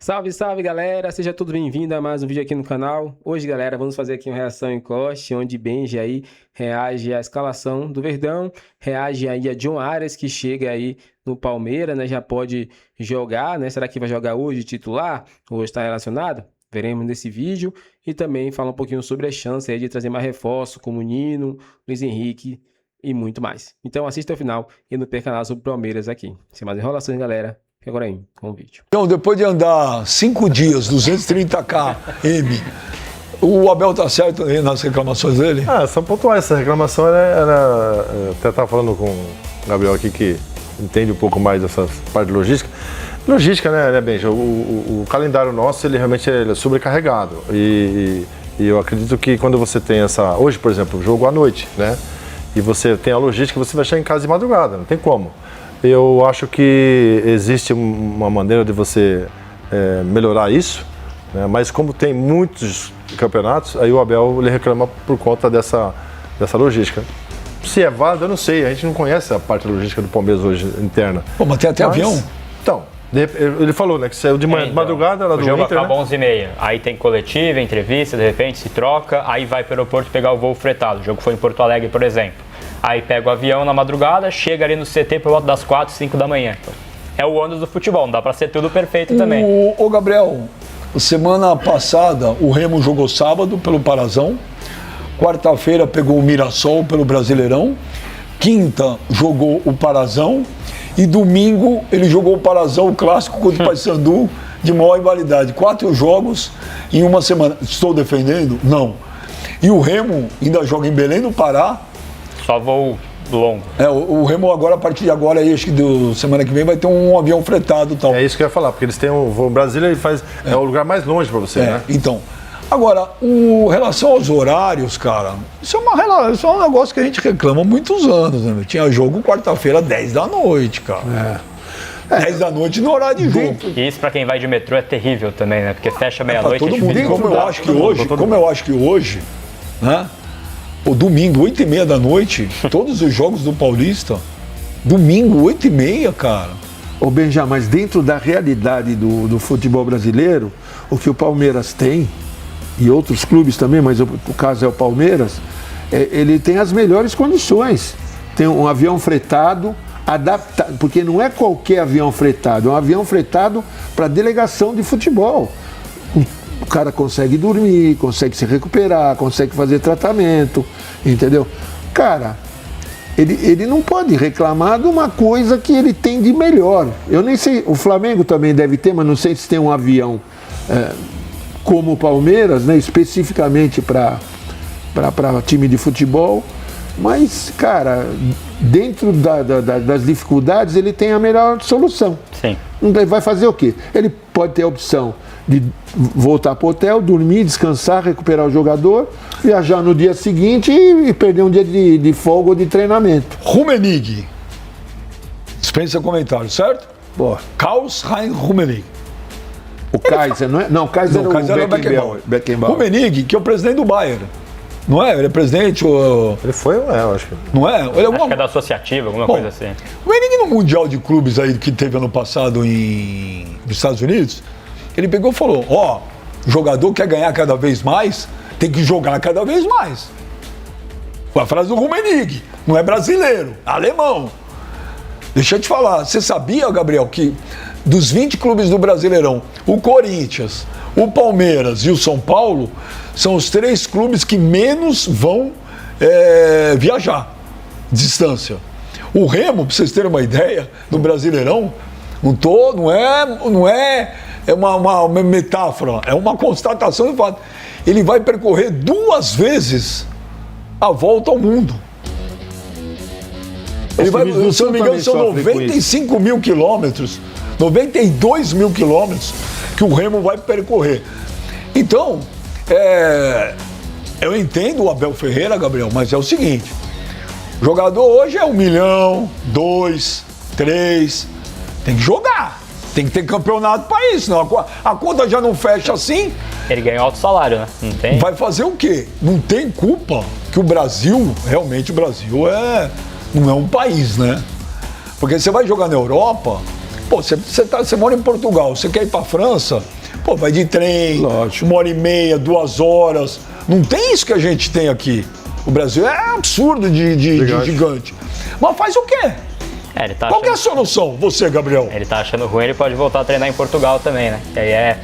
Salve, salve, galera! Seja tudo bem-vindo a mais um vídeo aqui no canal. Hoje, galera, vamos fazer aqui uma reação em corte, onde Benji aí reage à escalação do Verdão, reage aí a John Arias, que chega aí no Palmeiras, né? Já pode jogar, né? Será que vai jogar hoje titular? Ou está relacionado? Veremos nesse vídeo. E também falar um pouquinho sobre a chance aí de trazer mais reforço, como Nino, Luiz Henrique e muito mais. Então assista ao final e não perca nada sobre o Palmeiras aqui. Sem mais enrolações, galera. Agora aí, com o vídeo. Então, depois de andar 5 dias, 230 km, o Abel tá certo aí nas reclamações dele? São pontuais. Essa reclamação era até estava falando com o Gabriel aqui, que entende um pouco mais dessa parte de logística. Logística, né, Benja? O calendário nosso, ele realmente é sobrecarregado. E eu acredito que quando você tem essa... Hoje, por exemplo, o jogo à noite, né? E você tem a logística, você vai chegar em casa de madrugada, não tem como. Eu acho que existe uma maneira de você melhorar isso, né? Mas como tem muitos campeonatos, aí o Abel ele reclama por conta dessa logística. Se é válido, eu não sei, a gente não conhece a parte logística do Palmeiras hoje interna. Pô, mas tem até avião? Então, ele falou, né, que saiu de manhã, de madrugada, lá do Inter, o jogo acaba né? 11h30, aí tem coletiva, entrevista, de repente se troca, aí vai para o aeroporto pegar o voo fretado. O jogo foi em Porto Alegre, por exemplo. Aí pega o avião na madrugada, chega ali no CT por volta das 4, 5 da manhã. É o ônus do futebol, não dá pra ser tudo perfeito também. Ô Gabriel, semana passada o Remo jogou sábado pelo Parazão, quarta-feira pegou o Mirassol pelo Brasileirão, quinta jogou o Parazão e domingo ele jogou o Parazão, o clássico contra o Paysandu de maior rivalidade. 4 jogos em uma semana. Estou defendendo? Não. E o Remo ainda joga em Belém do Pará. Só voo longo. O Remo agora, a partir de agora, aí, acho que semana que vem, vai ter um avião fretado e tal. É isso que eu ia falar, porque eles têm o Brasília, ele faz, é o lugar mais longe para você, né? Então, agora, relação aos horários, cara, isso é um negócio que a gente reclama há muitos anos, né? Tinha jogo quarta-feira, 10 da noite, cara. 10 da noite no horário de jogo. E isso pra quem vai de metrô é terrível também, né? Porque fecha meia-noite. Todo mundo. E como eu acho que hoje, né? O domingo, 8h30 da noite, todos os jogos do Paulista, domingo, 8h30, cara. Ô Benja, mas dentro da realidade do futebol brasileiro, o que o Palmeiras tem, e outros clubes também, mas o caso é o Palmeiras, ele tem as melhores condições. Tem um avião fretado, adaptado, porque não é qualquer avião fretado, é um avião fretado para delegação de futebol. O cara consegue dormir, consegue se recuperar, consegue fazer tratamento, entendeu? Cara, ele não pode reclamar de uma coisa que ele tem de melhor. Eu nem sei, o Flamengo também deve ter, mas não sei se tem um avião como o Palmeiras, né, especificamente para time de futebol. Mas, cara, dentro das dificuldades, ele tem a melhor solução. Sim. Vai fazer o quê? Ele pode ter a opção de voltar para o hotel, dormir, descansar, recuperar o jogador, viajar no dia seguinte e perder um dia de folga ou de treinamento. Rummenigge. Dispensa comentário, certo? Boa. Karl-Heinz Rummenigge. O Kaiser, não é? Não, o Kaiser era o Beckenbauer. Rummenigge, que é o presidente do Bayern. Não é? Ele é presidente ou... Ele foi, eu acho que... Não é? Ele Acho que é da associativa, alguma coisa assim. O Rummenigge no Mundial de Clubes aí que teve ano passado nos Estados Unidos, ele pegou e falou, o jogador quer ganhar cada vez mais, tem que jogar cada vez mais. Foi a frase do Rummenigge, não é brasileiro, é alemão. Deixa eu te falar, você sabia, Gabriel, que dos 20 clubes do Brasileirão, o Corinthians, o Palmeiras e o São Paulo são os 3 clubes que menos vão viajar distância. O Remo, para vocês terem uma ideia, no Brasileirão, não é uma metáfora, é uma constatação de fato. Ele vai percorrer 2 vezes a volta ao mundo. Ele vai, se não me engano, são 95 mil quilômetros, 92 mil quilômetros que o Remo vai percorrer. Então, eu entendo o Abel Ferreira, Gabriel, mas é o seguinte, o jogador hoje é 1 milhão, 2, 3, tem que jogar. Tem que ter campeonato para isso, não. A conta já não fecha assim. Ele ganha alto salário, né? Não tem? Vai fazer o quê? Não tem culpa que o Brasil, realmente o Brasil não é um país, né? Porque você vai jogar na Europa, Pô, você mora em Portugal, você quer ir pra França, pô, vai de trem, Lógico. 1h30, 2 horas. Não tem isso que a gente tem aqui. O Brasil é absurdo de gigante. Mas faz o quê? Ele tá Qual que é a achando, solução, você, Gabriel? ele tá achando ruim, ele pode voltar a treinar em Portugal também, né? Que aí é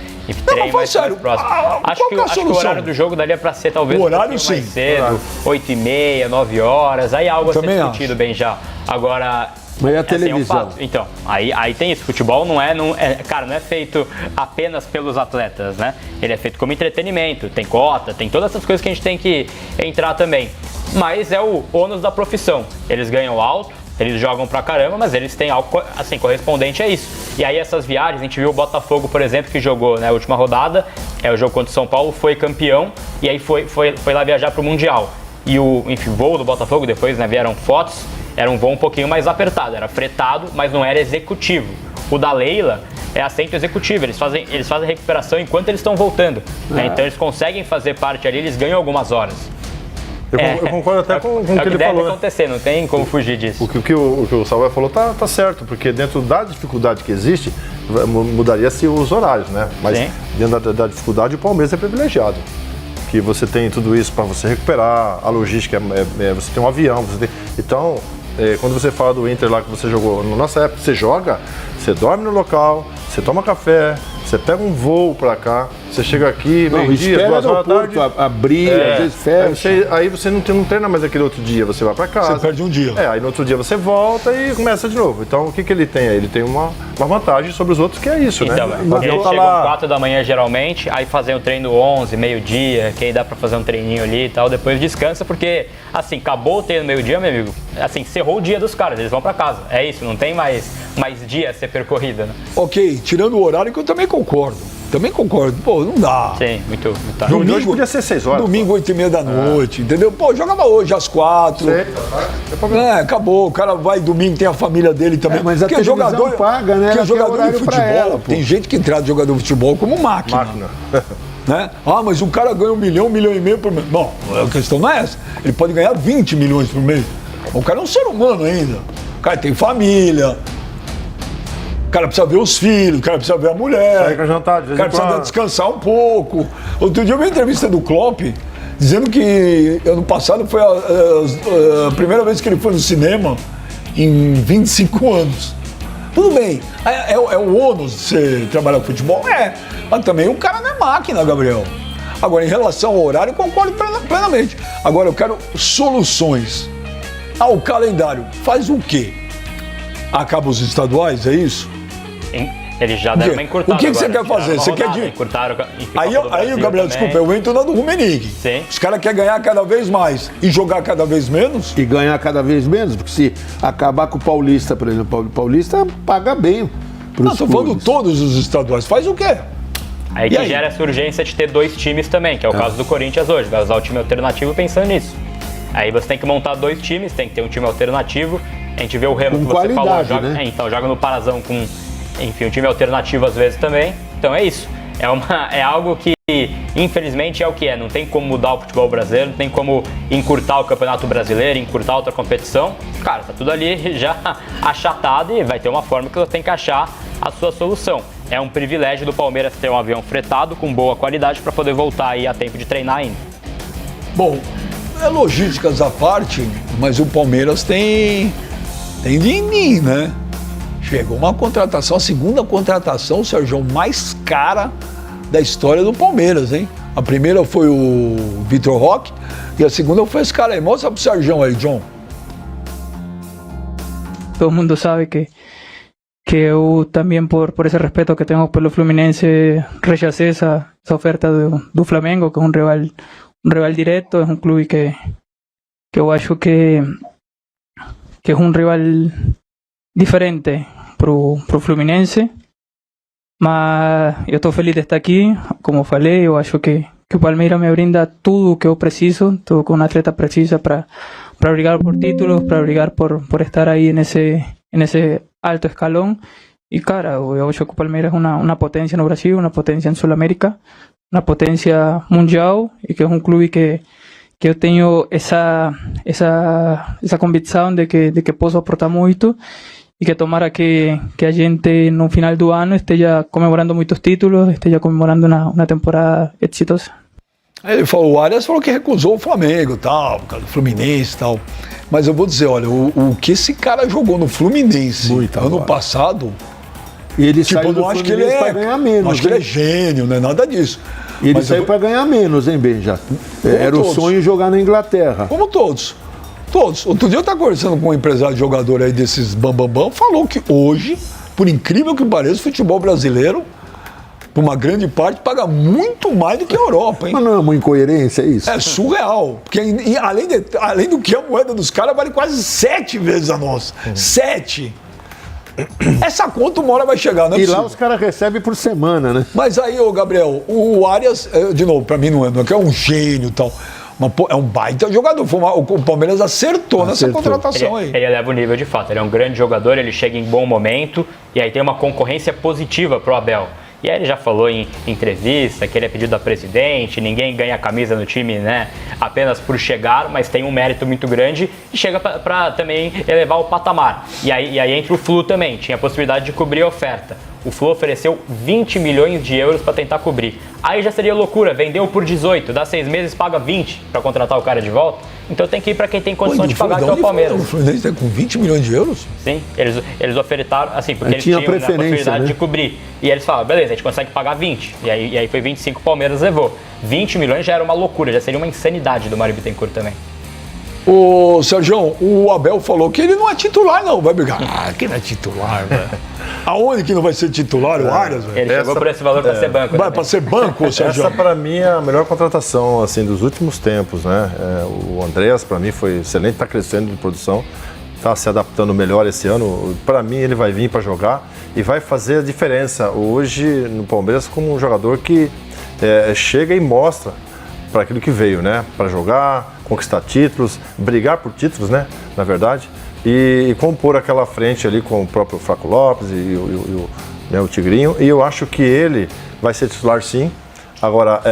treino mas fala sério, próximo. Acho qual que, que é a acho que o solução? horário do jogo daria pra ser talvez O horário, um pouquinho mais sim. cedo, 8h30, 9 horas, aí algo a ser Também discutido bem já. Agora, Mas e a assim, é um televisão? fato. Então, aí tem isso. Futebol não é feito apenas pelos atletas, né? Ele é feito como entretenimento, tem cota, tem todas essas coisas que a gente tem que entrar também. Mas é o ônus da profissão. Eles ganham alto, eles jogam pra caramba, mas eles têm algo assim, correspondente a isso. E aí essas viagens, a gente viu o Botafogo, por exemplo, que jogou na última rodada, o jogo contra o São Paulo, foi campeão, e aí foi lá viajar pro Mundial. E o voo do Botafogo, depois, né, vieram fotos, era um voo um pouquinho mais apertado, era fretado, mas não era executivo. O da Leila é assento executivo, eles fazem recuperação enquanto eles estão voltando. Né? Então eles conseguem fazer parte ali, eles ganham algumas horas. Eu concordo até com o que ele deve falou. Né? acontecer, não tem como fugir disso. O que o Samuel falou tá certo, porque dentro da dificuldade que existe, mudaria-se os horários, né? Mas Sim. dentro da dificuldade, o Palmeiras é privilegiado. Que você tem tudo isso para você recuperar, a logística, você tem um avião, então, quando você fala do Inter lá que você jogou, na nossa época, você joga, você dorme no local, você toma café, você pega um voo pra cá, você chega aqui, meio-dia, 2 horas da tarde. Abrir, às vezes fecha. Aí você não treina mais aquele outro dia, você vai pra casa. Você perde um dia. Aí no outro dia você volta e começa de novo. Então o que ele tem aí? Ele tem uma vantagem sobre os outros, que é isso, Então, né? eles Tá chegam lá. 4 da manhã geralmente, aí fazem o treino 11, meio-dia, que aí dá pra fazer um treininho ali e tal, depois descansa, porque, assim, acabou o treino meio-dia, meu amigo, assim, cerrou o dia dos caras, eles vão pra casa. É isso, não tem mais dia a ser percorrida, né? Ok, tirando o horário que eu também concordo. Pô, não dá. Sim, muito tarde. Domingo hoje podia ser 6 horas. Domingo, 8h30 da noite, entendeu? Pô, jogava hoje às 4. Acabou. O cara vai domingo, tem a família dele também. Mas a Porque televisão paga, né? Porque Ela quer jogador de horário pra futebol, ela, pô. tem gente que trata jogador de futebol como máquina. Né? Ah, mas o cara ganha 1 milhão, 1,5 milhão por mês. Bom, a questão não é essa. Ele pode ganhar 20 milhões por mês. O cara é um ser humano ainda. O cara tem família. O cara precisa ver os filhos, o cara precisa ver a mulher. Sai com a jantar, de O vez cara em precisa quando. descansar um pouco. Outro dia eu vi uma entrevista do Klopp dizendo que ano passado foi a primeira vez que ele foi no cinema em 25 anos. Tudo bem, é o ônus de você trabalhar com futebol? É, mas também o cara não é máquina, Gabriel. Agora, em relação ao horário, eu concordo plenamente. Agora, eu quero soluções. O calendário faz o quê? Acaba os estaduais, é isso? Eles já deram uma encurtada. O que você agora, quer fazer? tiraram uma Você quer rodada, de... encurtaram Aí, Gabriel, desculpa, eu entro na do Rummenigge. Sim. Os caras querem ganhar cada vez mais e jogar cada vez menos. E ganhar cada vez menos, porque se acabar com o Paulista, por exemplo, o Paulista paga bem pros Não, tô falando clubes. todos os estaduais. Faz o quê? Aí E que aí? gera essa urgência de ter 2 times também, que é o caso do Corinthians hoje, vai usar o time alternativo pensando nisso. Aí você tem que montar 2 times, tem que ter um time alternativo. A gente vê o Remo Com que você falou, qualidade, joga, né? então joga no Parazão com, enfim, um time alternativo às vezes também. Então é isso. É algo que, infelizmente, é o que é. Não tem como mudar o futebol brasileiro, não tem como encurtar o Campeonato Brasileiro, encurtar outra competição. Cara, tá tudo ali já achatado e vai ter uma forma que você tem que achar a sua solução. É um privilégio do Palmeiras ter um avião fretado com boa qualidade para poder voltar aí a tempo de treinar ainda. Bom, logísticas à parte, mas o Palmeiras tem din-din, né? Chegou uma contratação, a segunda contratação, Sérgio, mais cara da história do Palmeiras, hein? A primeira foi o Vitor Roque e a segunda foi esse cara aí. Mostra pro Sérgio aí, John. Todo mundo sabe que eu também, por esse respeito que tenho pelo Fluminense, rechacei essa oferta do Flamengo, que é um rival direto, é um clube que eu acho que é um rival diferente pro Fluminense, mas eu estou feliz de estar aqui. Como falei, eu acho que o Palmeiras me brinda tudo o que eu preciso, tudo que um atleta precisa para brigar por títulos, para brigar por estar aí nesse alto escalão. E cara, eu acho que o Palmeiras é uma potência no Brasil, uma potência em Sul-América, uma potência mundial, e que é um clube que eu tenho essa convicção de que posso aportar muito. que tomara que a gente no final do ano esteja comemorando muitos títulos, esteja comemorando uma temporada exitosa. Ele falou, o Arias falou que recusou o Flamengo, tal, o Fluminense e tal. Mas eu vou dizer, olha, o que esse cara jogou no Fluminense ano passado, E ele tipo, saiu eu do não acho que ele Fluminense para ganhar menos. não acho que ele é gênio, não é nada disso. E ele Mas saiu para ganhar menos, hein, Benja? Era o todos. sonho jogar na Inglaterra. Como todos. Todos. Outro dia eu estava conversando com um empresário de jogador aí desses bambambam, falou que hoje, por incrível que pareça, o futebol brasileiro, por uma grande parte, paga muito mais do que a Europa, hein? Mas não é uma incoerência isso? É surreal. Porque além do que a moeda dos caras vale quase 7 vezes a nossa. 7. Essa conta uma hora vai chegar, não é E lá possível. os caras recebem por semana, né? Mas aí, ô Gabriel, o Arias, de novo, pra mim não é que é um gênio e tal. Mas, pô, é um baita jogador. O Palmeiras acertou nessa contratação aí. Ele eleva o nível de fato. Ele é um grande jogador, ele chega em bom momento e aí tem uma concorrência positiva pro Abel. E aí ele já falou em entrevista que ele é pedido a presidente, ninguém ganha camisa no time, né, apenas por chegar, mas tem um mérito muito grande e chega para também elevar o patamar. E aí entra o Flu também, tinha a possibilidade de cobrir a oferta. O Flu ofereceu 20 milhões de euros para tentar cobrir. Aí já seria loucura, vendeu por 18, dá 6 meses, paga 20 para contratar o cara de volta. Então tem que ir para quem tem condição de pagar, que é o Palmeiras. O Fluminense tá com 20 milhões de euros? Sim, eles ofertaram, assim, porque eles tinha tinham a preferência, possibilidade né? de cobrir. E eles falaram, beleza, a gente consegue pagar 20. E aí foi 25, o Palmeiras levou. 20 milhões já era uma loucura, já seria uma insanidade do Mário Bittencourt também. Ô, Sérgio, o Abel falou que ele não é titular, não. Vai brigar. Ah, que não é titular, velho. Aonde que não vai ser titular? O Arias, velho? Ele chegou por esse valor para ser banco. Vai né? pra ser banco, Sérgio? Essa, para mim, é a melhor contratação assim, dos últimos tempos, né? O Andreas, para mim, foi excelente, está crescendo de produção, está se adaptando melhor esse ano. Para mim, ele vai vir para jogar e vai fazer a diferença hoje no Palmeiras como um jogador que chega e mostra para aquilo que veio, né? Para jogar, conquistar títulos, brigar por títulos, né? Na verdade. E compor aquela frente ali com o próprio Flaco Lopes e o Tigrinho. E eu acho que ele vai ser titular sim. Agora,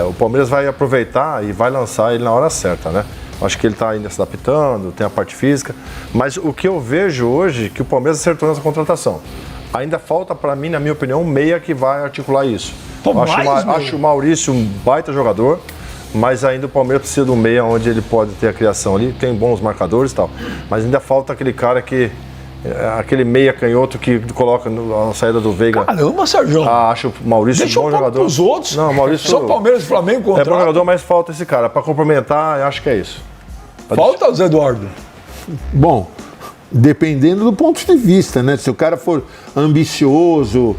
o Palmeiras vai aproveitar e vai lançar ele na hora certa, né? Acho que ele está ainda se adaptando, tem a parte física. Mas o que eu vejo hoje é que o Palmeiras acertou nessa contratação. Ainda falta para mim, na minha opinião, um meia que vai articular isso. Acho o Maurício um baita jogador. Mas ainda o Palmeiras precisa de um meia onde ele pode ter a criação ali, tem bons marcadores e tal. Mas ainda falta aquele cara que... aquele meia canhoto que coloca na saída do Veiga. Caramba, Sérgio. Acho o Maurício um bom jogador. Os outros. Não, Maurício... Só Palmeiras e Flamengo É contratam. bom jogador, mas falta esse cara. Para complementar, acho que é isso. Falta, Zé Eduardo. Bom, dependendo do ponto de vista, né? Se o cara for ambicioso,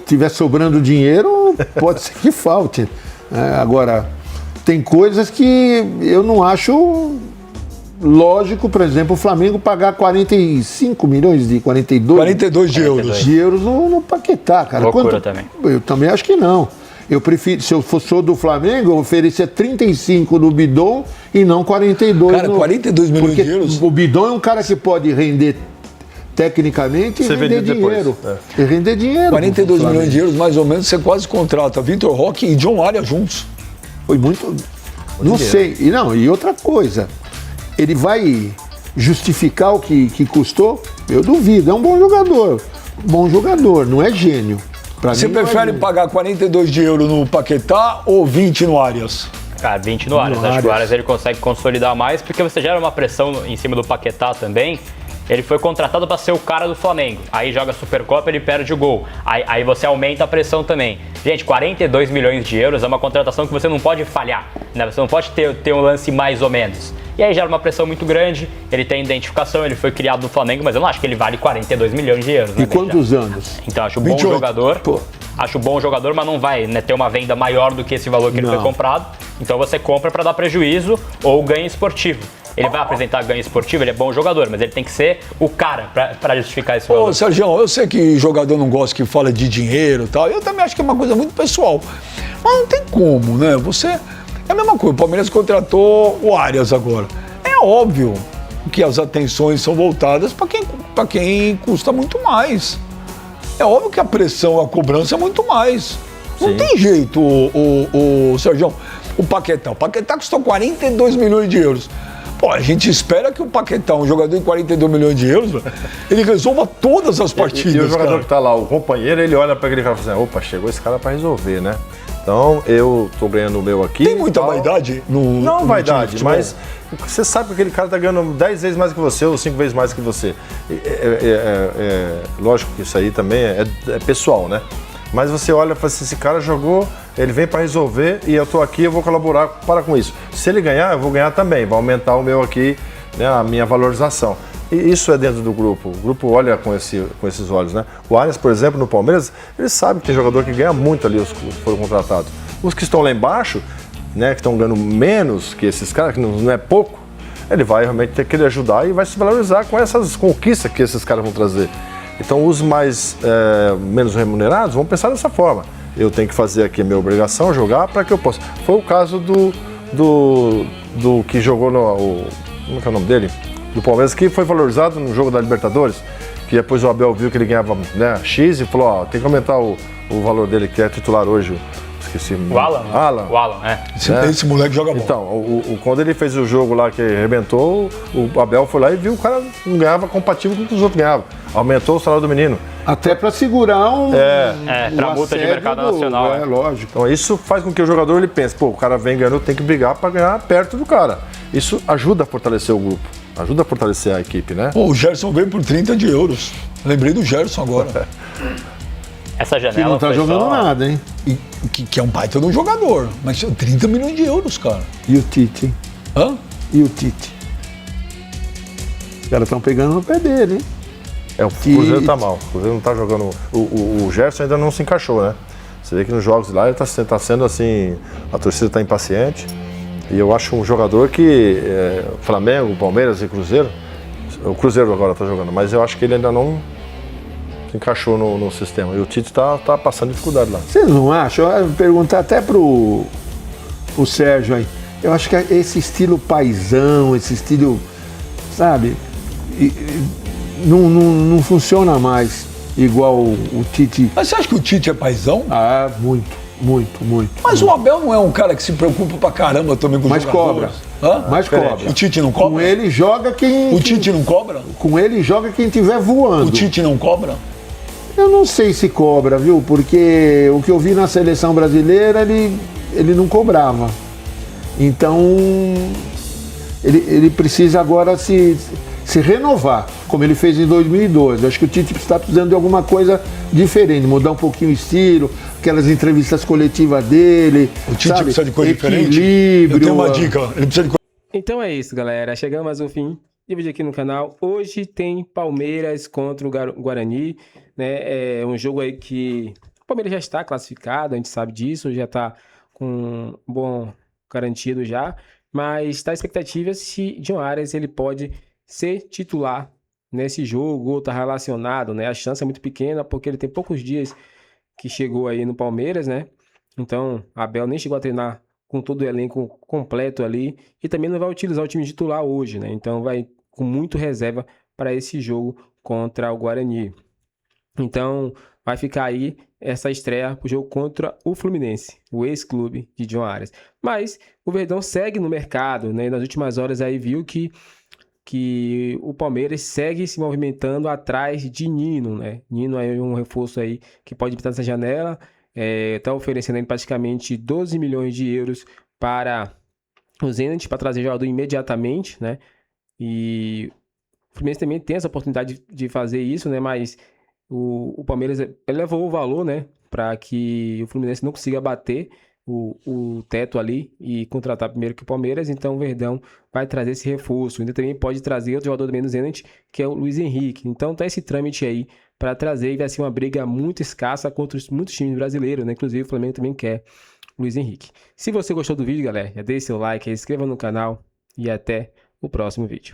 tiver sobrando dinheiro, pode ser que falte. Agora, tem coisas que eu não acho lógico, por exemplo, o Flamengo pagar 45 milhões de 42 de euros. De euros no Paquetá, cara. Loucura também. Eu também acho que não. Eu prefiro, se eu sou do Flamengo, eu oferecia 35 no Bidon e não 42 Cara, 42 milhões de euros? O Bidon é um cara que pode render tecnicamente e Você render vende depois, dinheiro. E render dinheiro. 42 milhões de euros, mais ou menos, você quase contrata Vitor Roque e John Arias juntos. Foi muito. Não sei. E outra coisa, ele vai justificar o que custou? Eu duvido. É um bom jogador. Bom jogador, não é gênio. Pra Você mim, não é prefere gênio. pagar 42 de euro no Paquetá ou 20 no Arias? Cara, 20 no Arias. Acho que o Arias ele consegue consolidar mais, porque você gera uma pressão em cima do Paquetá também. Ele foi contratado para ser o cara do Flamengo. Aí joga a Supercopa, ele perde o gol. Aí você aumenta a pressão também. Gente, 42 milhões de euros é uma contratação que você não pode falhar, né? Você não pode ter um lance mais ou menos. E aí gera uma pressão muito grande. Ele tem identificação, ele foi criado no Flamengo, mas eu não acho que ele vale 42 milhões de euros. Né, E quantos anos? Então, acho bom 28. jogador. Pô. Acho bom jogador, mas não vai, né, ter uma venda maior do que esse valor que ele foi Não. comprado. Então você compra para dar prejuízo ou ganho esportivo. Ele vai apresentar ganho esportivo, ele é bom jogador, mas ele tem que ser o cara para justificar esse valor. Ô, Sérgio, eu sei que jogador não gosta que fala de dinheiro e tal. Eu também acho que é uma coisa muito pessoal. Mas não tem como, né? Você... É a mesma coisa. O Palmeiras contratou o Arias agora. É óbvio que as atenções são voltadas para quem custa muito mais. É óbvio que a pressão, a cobrança é muito mais. Não tem jeito, Sérgio. O Paquetá. O Paquetá custou 42 milhões de euros. Pô, a gente espera que o Paquetá, um jogador de 42 milhões de euros, ele resolva todas as partidas. E o jogador cara. que tá lá, o companheiro, ele olha para aquele cara e fala assim, opa, chegou esse cara para resolver, né? Então, eu tô ganhando o meu aqui. Tem muita tal. vaidade no Não no vaidade, time de mas você sabe que aquele cara tá ganhando 10 vezes mais que você ou 5 vezes mais que você. Lógico que isso aí também é pessoal, né? Mas você olha e fala assim, esse cara jogou, ele vem para resolver e eu tô aqui, eu vou colaborar com isso. Se ele ganhar, eu vou ganhar também, vai aumentar o meu aqui, né, a minha valorização. E isso é dentro do grupo. O grupo olha com esses olhos, né? O Arias, por exemplo, no Palmeiras, ele sabe que tem jogador que ganha muito ali, os que foram contratados. Os que estão lá embaixo, né, que estão ganhando menos que esses caras, que não é pouco, ele vai realmente ter que querer ajudar e vai se valorizar com essas conquistas que esses caras vão trazer. Então, os menos remunerados vão pensar dessa forma. Eu tenho que fazer aqui a minha obrigação, jogar para que eu possa. Foi o caso do que jogou no... Como é que é o nome dele? Do Palmeiras, que foi valorizado no jogo da Libertadores, que depois o Abel viu que ele ganhava, né, X e falou, ó, tem que aumentar o valor dele, que é titular hoje. Esqueci. O Alan. Alan. O Alan, é. Esse moleque joga bola. Então, quando ele fez o jogo lá que arrebentou, o Abel foi lá e viu que o cara não ganhava compatível com o que os outros ganhavam. Aumentou o salário do menino. Até para segurar pra multa de mercado nacional. É, lógico. Então isso faz com que o jogador ele pense, pô, o cara vem ganhando, tem que brigar para ganhar perto do cara. Isso ajuda a fortalecer o grupo, ajuda a fortalecer a equipe, né? Pô, o Gerson veio por 30 de euros. Lembrei do Gerson agora. Essa Que janela não tá foi jogando só... nada, hein? E, que é um baita de um jogador. Mas 30 milhões de euros, cara. E o Tite, hein? Hã? E o Tite? Os caras estão pegando no pé dele, hein? O Cruzeiro tá mal, o Cruzeiro não tá jogando. O Gerson ainda não se encaixou, né? Você vê que nos jogos lá ele tá sendo assim, a torcida tá impaciente. E eu acho um jogador que Flamengo, Palmeiras e Cruzeiro, o Cruzeiro agora tá jogando, mas eu acho que ele ainda não se encaixou no sistema. E o Tite tá passando dificuldade lá. Vocês não acham? Eu vou perguntar até pro Sérgio aí. Eu acho que esse estilo paizão, esse estilo, sabe, não funciona mais igual o Tite. Mas você acha que o Tite é paizão? Ah, muito. Mas o Abel não é um cara que se preocupa pra caramba também com os Mas cobra. jogadores? Hã? Mas cobra. O Tite não cobra? Com ele joga quem. O Tite não cobra? Com ele joga quem estiver voando. O Tite não cobra? Eu não sei se cobra, viu? Porque o que eu vi na seleção brasileira, ele não cobrava. Então, ele precisa agora se renovar, como ele fez em 2012. Acho que o Tite está precisando de alguma coisa diferente, mudar um pouquinho o estilo, aquelas entrevistas coletivas dele. O Tite sabe? precisa de coisa diferente? Equilíbrio. Eu tenho uma dica, ele precisa de coisa. Então é isso, galera. Chegamos mais um fim de vídeo aqui no canal. Hoje tem Palmeiras contra o Guarani, né? É um jogo aí que o Palmeiras já está classificado, a gente sabe disso, já está com um bom garantido já, mas está a expectativa se John Arias ele pode ser titular nesse jogo ou tá relacionado, né? A chance é muito pequena porque ele tem poucos dias que chegou aí no Palmeiras, né? Então, Abel nem chegou a treinar com todo o elenco completo ali e também não vai utilizar o time titular hoje, né? Então, vai com muito reserva para esse jogo contra o Guarani. Então, vai ficar aí essa estreia pro jogo contra o Fluminense, o ex-clube de John Arias. Mas o Verdão segue no mercado, né? Nas últimas horas aí viu que o Palmeiras segue se movimentando atrás de Nino, né? Nino é um reforço aí que pode pintar nessa janela, tá oferecendo aí praticamente 12 milhões de euros para o Zenit, para trazer jogador imediatamente, né? E o Fluminense também tem essa oportunidade de fazer isso, né? Mas o Palmeiras elevou o valor, né? Para que o Fluminense não consiga bater o teto ali e contratar primeiro que o Palmeiras. Então o Verdão vai trazer esse reforço. Ainda também pode trazer outro jogador do menos Zenit, que é o Luiz Henrique. Então tá esse trâmite aí para trazer e vai ser uma briga muito escassa contra muitos times brasileiros, né? Inclusive o Flamengo também quer o Luiz Henrique. Se você gostou do vídeo, galera, já deixe seu like, se inscreva no canal e até o próximo vídeo.